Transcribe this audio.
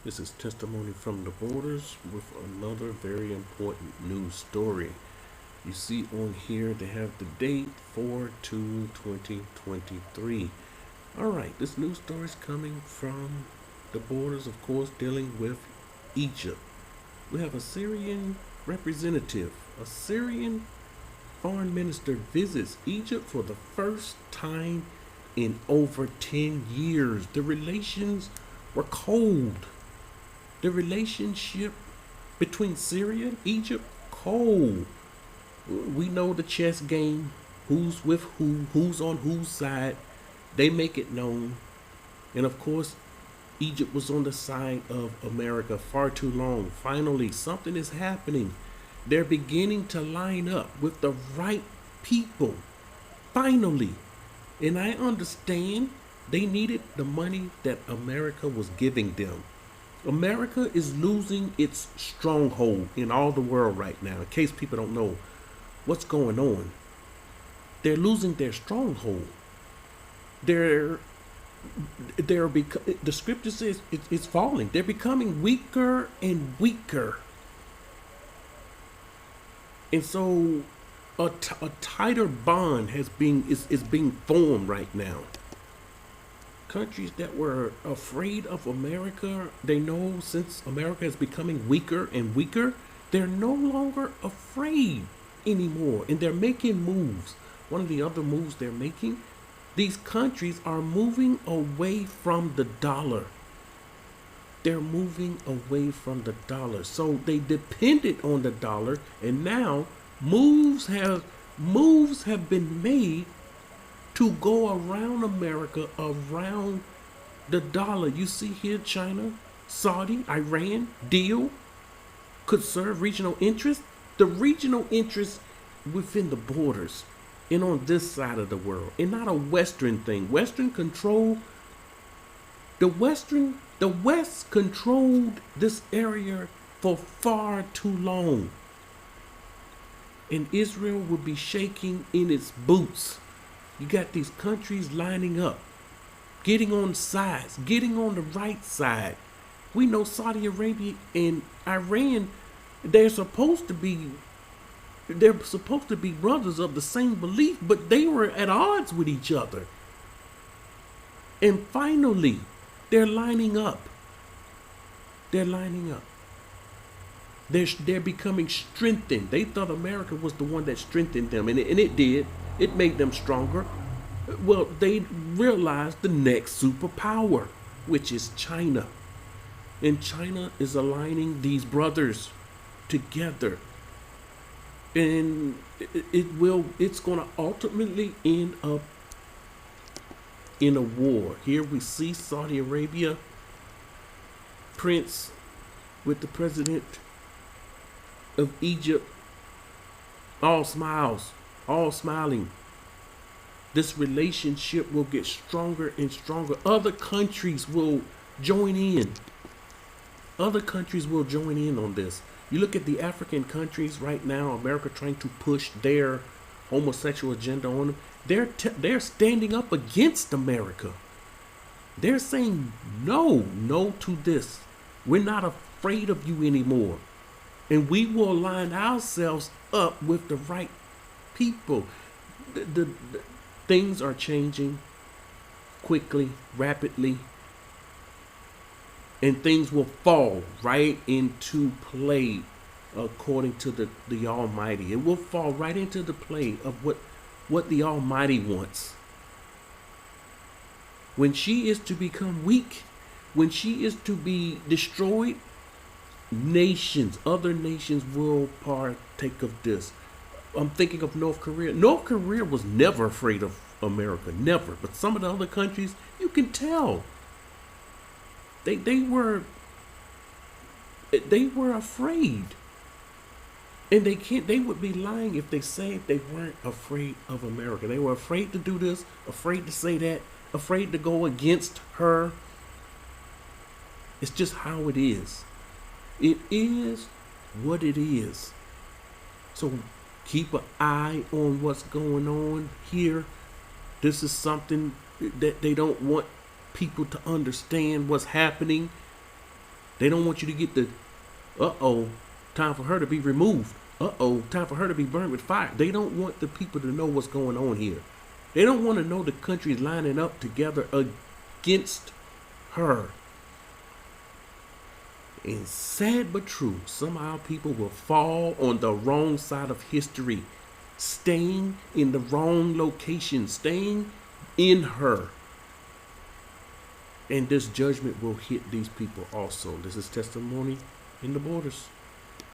This is Testimony from the Borders with another very important news story. You see on here they have the date 4/2/2023. Alright, this news story is coming from the borders, of course, dealing with Egypt. We have a Syrian representative. A Syrian foreign minister visits Egypt for the first time in over 10 years. The relations were cold. The relationship between Syria and Egypt, cold. We know the chess game, who's with who, who's on whose side. They make it known. And of course, Egypt was on the side of America far too long. Finally, something is happening. They're beginning to line up with the right people. Finally. And I understand they needed the money that America was giving them. America is losing its stronghold in all the world right now. In case people don't know what's going on, they're losing their stronghold. The scripture says it's falling. They're becoming weaker and weaker, and so a tighter bond is being formed right now. Countries that were afraid of America, they know since America is becoming weaker and weaker, they're no longer afraid anymore. And they're making moves. One of the other moves they're making, these countries are moving away from the dollar. They're moving away from the dollar. So they depended on the dollar, and now moves have been made to go around America, around the dollar. You see here, China, Saudi, Iran deal could serve regional interests. The regional interests within the borders and on this side of the world, and not a Western thing. Western control. The West controlled this area for far too long, and Israel will be shaking in its boots. You got these countries lining up, getting on sides, getting on the right side. We know Saudi Arabia and Iran, they're supposed to be brothers of the same belief, but they were at odds with each other. And finally, they're lining up. They're lining up. They're becoming strengthened. They thought America was the one that strengthened them, and it did. It made them stronger. Well, they realized the next superpower, which is China. And China is aligning these brothers together. And it's going to ultimately end up in a war. Here we see Saudi Arabia, Prince with the president of Egypt, all smiles, all smiling. This relationship will get stronger and stronger. Other countries will join in. Other countries will join in on this. You look at the African countries right now, America trying to push their homosexual agenda on them. They're standing up against America. They're saying no to this. We're not afraid of you anymore. And we will line ourselves up with the right people. The things are changing quickly, rapidly, and things will fall right into play according to the Almighty. It will fall right into the play of what the Almighty wants. When she is to become weak, when she is to be destroyed, other nations will partake of this. I'm thinking of North Korea. North Korea was never afraid of America, never. But some of the other countries, you can tell, they were afraid, and they would be lying if they said they weren't afraid of America. They were afraid to do this, afraid to say that, afraid to go against her. It's just how it is. It is what it is. So keep an eye on what's going on here. This is something that they don't want people to understand what's happening. They don't want you to get the, time for her to be removed. Time for her to be burned with fire. They don't want the people to know what's going on here. They don't want to know the countries lining up together against her. And sad but true, some of our people will fall on the wrong side of history, staying in the wrong location, staying in her. And this judgment will hit these people also. This is testimony in the borders.